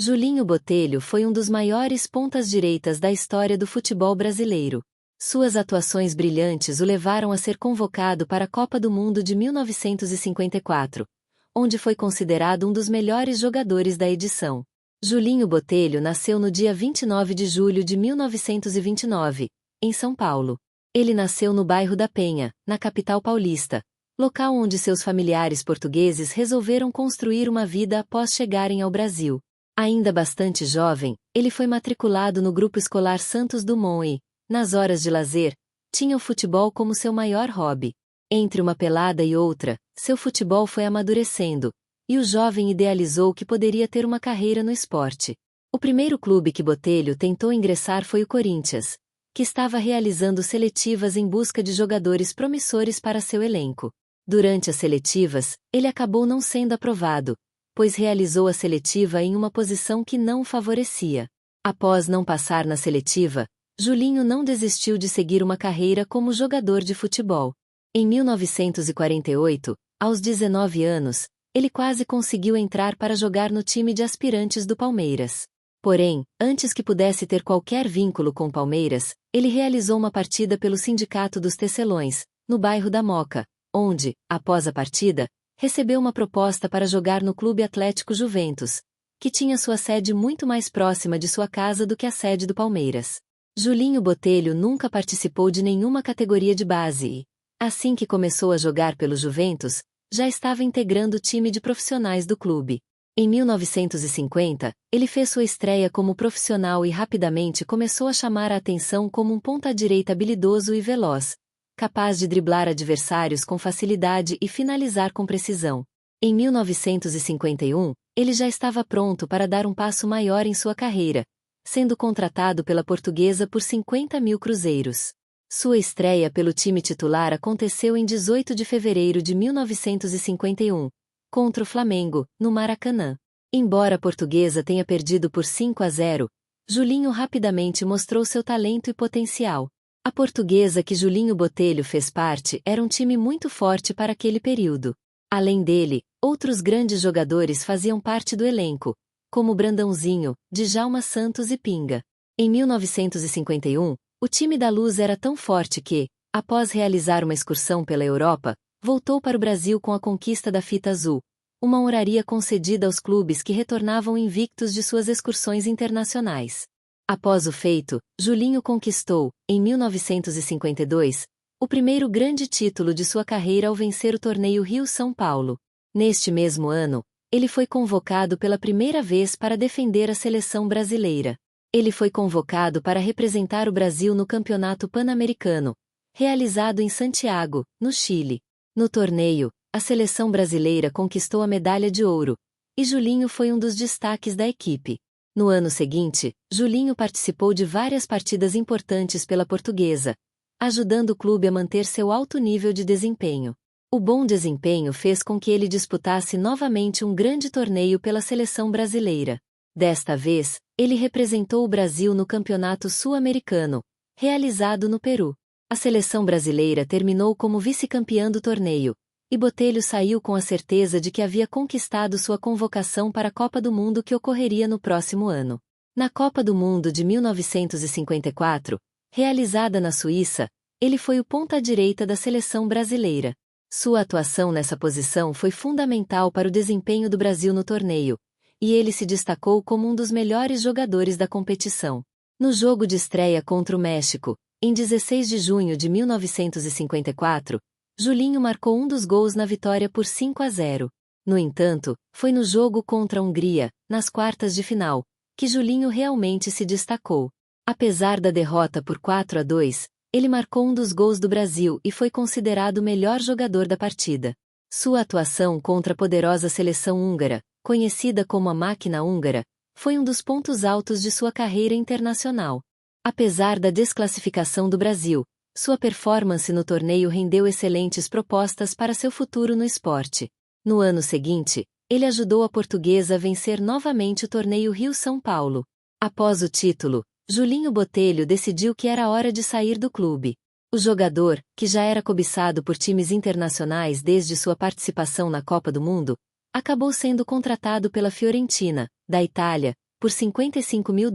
Julinho Botelho foi um dos maiores pontas-direitas da história do futebol brasileiro. Suas atuações brilhantes o levaram a ser convocado para a Copa do Mundo de 1954, onde foi considerado um dos melhores jogadores da edição. Julinho Botelho nasceu no dia 29 de julho de 1929, em São Paulo. Ele nasceu no bairro da Penha, na capital paulista, local onde seus familiares portugueses resolveram construir uma vida após chegarem ao Brasil. Ainda bastante jovem, ele foi matriculado no grupo escolar Santos Dumont e, nas horas de lazer, tinha o futebol como seu maior hobby. Entre uma pelada e outra, seu futebol foi amadurecendo, e o jovem idealizou que poderia ter uma carreira no esporte. O primeiro clube que Botelho tentou ingressar foi o Corinthians, que estava realizando seletivas em busca de jogadores promissores para seu elenco. Durante as seletivas, ele acabou não sendo aprovado, pois realizou a seletiva em uma posição que não o favorecia. Após não passar na seletiva, Julinho não desistiu de seguir uma carreira como jogador de futebol. Em 1948, aos 19 anos, ele quase conseguiu entrar para jogar no time de aspirantes do Palmeiras. Porém, antes que pudesse ter qualquer vínculo com o Palmeiras, ele realizou uma partida pelo Sindicato dos Tecelões, no bairro da Moca, onde, após a partida, recebeu uma proposta para jogar no Clube Atlético Juventus, que tinha sua sede muito mais próxima de sua casa do que a sede do Palmeiras. Julinho Botelho nunca participou de nenhuma categoria de base e, assim que começou a jogar pelo Juventus, já estava integrando o time de profissionais do clube. Em 1950, ele fez sua estreia como profissional e rapidamente começou a chamar a atenção como um ponta-direita habilidoso e veloz, capaz de driblar adversários com facilidade e finalizar com precisão. Em 1951, ele já estava pronto para dar um passo maior em sua carreira, sendo contratado pela Portuguesa por 50 mil cruzeiros. Sua estreia pelo time titular aconteceu em 18 de fevereiro de 1951, contra o Flamengo, no Maracanã. Embora a Portuguesa tenha perdido por 5-0, Julinho rapidamente mostrou seu talento e potencial. A Portuguesa que Julinho Botelho fez parte era um time muito forte para aquele período. Além dele, outros grandes jogadores faziam parte do elenco, como Brandãozinho, Djalma Santos e Pinga. Em 1951, o time da Luz era tão forte que, após realizar uma excursão pela Europa, voltou para o Brasil com a conquista da fita azul, uma honraria concedida aos clubes que retornavam invictos de suas excursões internacionais. Após o feito, Julinho conquistou, em 1952, o primeiro grande título de sua carreira ao vencer o torneio Rio-São Paulo. Neste mesmo ano, ele foi convocado pela primeira vez para defender a seleção brasileira. Ele foi convocado para representar o Brasil no Campeonato Pan-Americano, realizado em Santiago, no Chile. No torneio, a seleção brasileira conquistou a medalha de ouro, e Julinho foi um dos destaques da equipe. No ano seguinte, Julinho participou de várias partidas importantes pela Portuguesa, ajudando o clube a manter seu alto nível de desempenho. O bom desempenho fez com que ele disputasse novamente um grande torneio pela seleção brasileira. Desta vez, ele representou o Brasil no Campeonato Sul-Americano, realizado no Peru. A seleção brasileira terminou como vice-campeã do torneio, e Botelho saiu com a certeza de que havia conquistado sua convocação para a Copa do Mundo que ocorreria no próximo ano. Na Copa do Mundo de 1954, realizada na Suíça, ele foi o ponta-direita da seleção brasileira. Sua atuação nessa posição foi fundamental para o desempenho do Brasil no torneio, e ele se destacou como um dos melhores jogadores da competição. No jogo de estreia contra o México, em 16 de junho de 1954, Julinho marcou um dos gols na vitória por 5-0. No entanto, foi no jogo contra a Hungria, nas quartas de final, que Julinho realmente se destacou. Apesar da derrota por 4-2, ele marcou um dos gols do Brasil e foi considerado o melhor jogador da partida. Sua atuação contra a poderosa seleção húngara, conhecida como a Máquina Húngara, foi um dos pontos altos de sua carreira internacional. Apesar da desclassificação do Brasil, sua performance no torneio rendeu excelentes propostas para seu futuro no esporte. No ano seguinte, ele ajudou a Portuguesa a vencer novamente o torneio Rio-São Paulo. Após o título, Julinho Botelho decidiu que era hora de sair do clube. O jogador, que já era cobiçado por times internacionais desde sua participação na Copa do Mundo, acabou sendo contratado pela Fiorentina, da Itália, por US$ 55 mil,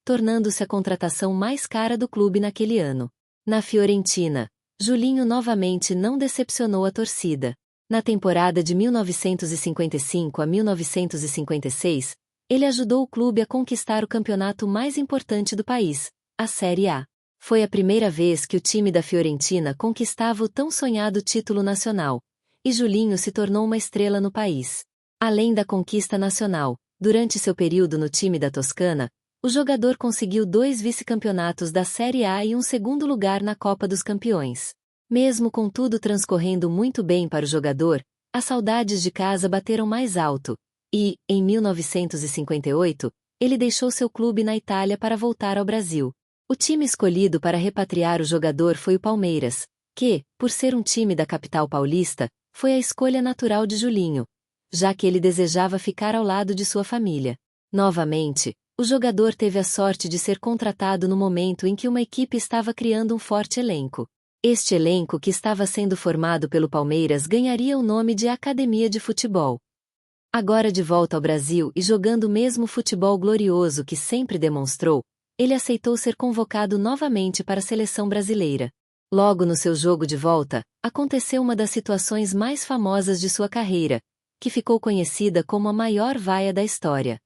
tornando-se a contratação mais cara do clube naquele ano. Na Fiorentina, Julinho novamente não decepcionou a torcida. Na temporada de 1955 a 1956, ele ajudou o clube a conquistar o campeonato mais importante do país, a Série A. Foi a primeira vez que o time da Fiorentina conquistava o tão sonhado título nacional, e Julinho se tornou uma estrela no país. Além da conquista nacional, durante seu período no time da Toscana, o jogador conseguiu 2 vice-campeonatos da Série A e um segundo lugar na Copa dos Campeões. Mesmo com tudo transcorrendo muito bem para o jogador, as saudades de casa bateram mais alto, e, em 1958, ele deixou seu clube na Itália para voltar ao Brasil. O time escolhido para repatriar o jogador foi o Palmeiras, que, por ser um time da capital paulista, foi a escolha natural de Julinho, já que ele desejava ficar ao lado de sua família. Novamente, o jogador teve a sorte de ser contratado no momento em que uma equipe estava criando um forte elenco. Este elenco que estava sendo formado pelo Palmeiras ganharia o nome de Academia de Futebol. Agora de volta ao Brasil e jogando o mesmo futebol glorioso que sempre demonstrou, ele aceitou ser convocado novamente para a seleção brasileira. Logo no seu jogo de volta, aconteceu uma das situações mais famosas de sua carreira, que ficou conhecida como a maior vaia da história.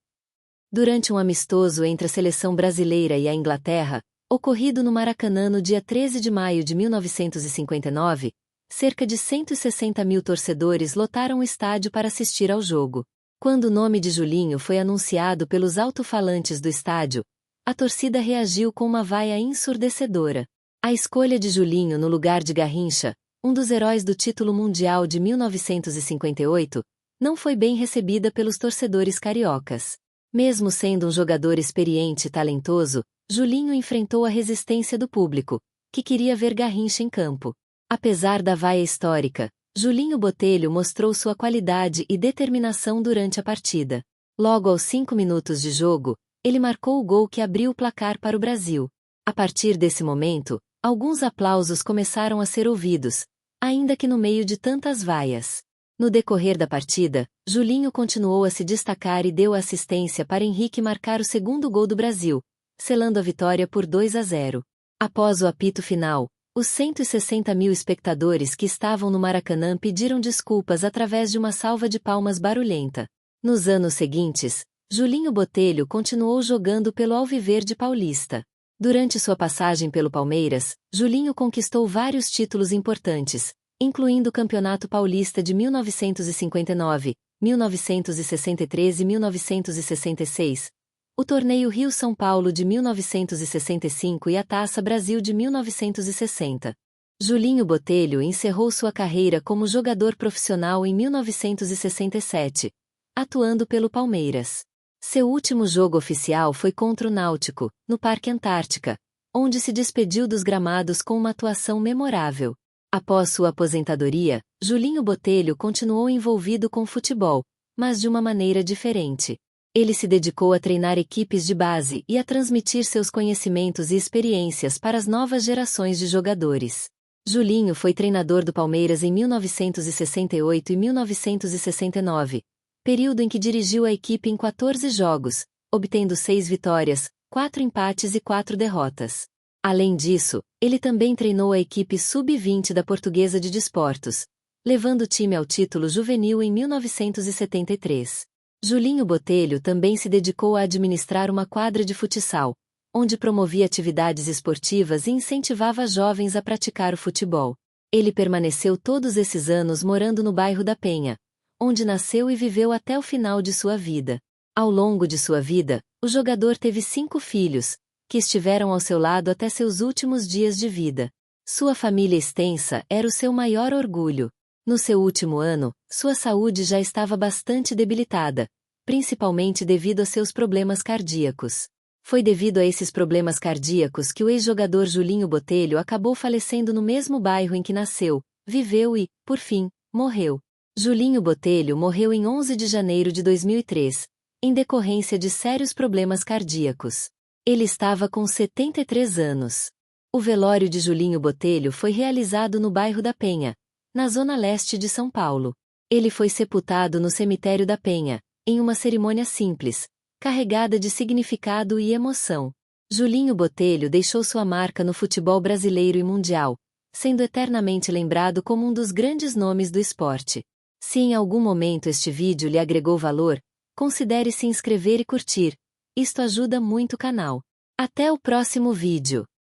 Durante um amistoso entre a seleção brasileira e a Inglaterra, ocorrido no Maracanã no dia 13 de maio de 1959, cerca de 160 mil torcedores lotaram o estádio para assistir ao jogo. Quando o nome de Julinho foi anunciado pelos alto-falantes do estádio, a torcida reagiu com uma vaia ensurdecedora. A escolha de Julinho no lugar de Garrincha, um dos heróis do título mundial de 1958, não foi bem recebida pelos torcedores cariocas. Mesmo sendo um jogador experiente e talentoso, Julinho enfrentou a resistência do público, que queria ver Garrincha em campo. Apesar da vaia histórica, Julinho Botelho mostrou sua qualidade e determinação durante a partida. Logo aos 5 minutos de jogo, ele marcou o gol que abriu o placar para o Brasil. A partir desse momento, alguns aplausos começaram a ser ouvidos, ainda que no meio de tantas vaias. No decorrer da partida, Julinho continuou a se destacar e deu assistência para Henrique marcar o segundo gol do Brasil, selando a vitória por 2-0. Após o apito final, os 160 mil espectadores que estavam no Maracanã pediram desculpas através de uma salva de palmas barulhenta. Nos anos seguintes, Julinho Botelho continuou jogando pelo Alviverde Paulista. Durante sua passagem pelo Palmeiras, Julinho conquistou vários títulos importantes, incluindo o Campeonato Paulista de 1959, 1963 e 1966, o Torneio Rio-São Paulo de 1965 e a Taça Brasil de 1960. Julinho Botelho encerrou sua carreira como jogador profissional em 1967, atuando pelo Palmeiras. Seu último jogo oficial foi contra o Náutico, no Parque Antártica, onde se despediu dos gramados com uma atuação memorável. Após sua aposentadoria, Julinho Botelho continuou envolvido com futebol, mas de uma maneira diferente. Ele se dedicou a treinar equipes de base e a transmitir seus conhecimentos e experiências para as novas gerações de jogadores. Julinho foi treinador do Palmeiras em 1968 e 1969, período em que dirigiu a equipe em 14 jogos, obtendo 6 vitórias, 4 empates e 4 derrotas. Além disso, ele também treinou a equipe sub-20 da Portuguesa de Desportos, levando o time ao título juvenil em 1973. Julinho Botelho também se dedicou a administrar uma quadra de futsal, onde promovia atividades esportivas e incentivava jovens a praticar o futebol. Ele permaneceu todos esses anos morando no bairro da Penha, onde nasceu e viveu até o final de sua vida. Ao longo de sua vida, o jogador teve 5 filhos, que estiveram ao seu lado até seus últimos dias de vida. Sua família extensa era o seu maior orgulho. No seu último ano, sua saúde já estava bastante debilitada, principalmente devido a seus problemas cardíacos. Foi devido a esses problemas cardíacos que o ex-jogador Julinho Botelho acabou falecendo no mesmo bairro em que nasceu, viveu e, por fim, morreu. Julinho Botelho morreu em 11 de janeiro de 2003, em decorrência de sérios problemas cardíacos. Ele estava com 73 anos. O velório de Julinho Botelho foi realizado no bairro da Penha, na zona leste de São Paulo. Ele foi sepultado no cemitério da Penha, em uma cerimônia simples, carregada de significado e emoção. Julinho Botelho deixou sua marca no futebol brasileiro e mundial, sendo eternamente lembrado como um dos grandes nomes do esporte. Se em algum momento este vídeo lhe agregou valor, considere se inscrever e curtir. Isto ajuda muito o canal. Até o próximo vídeo.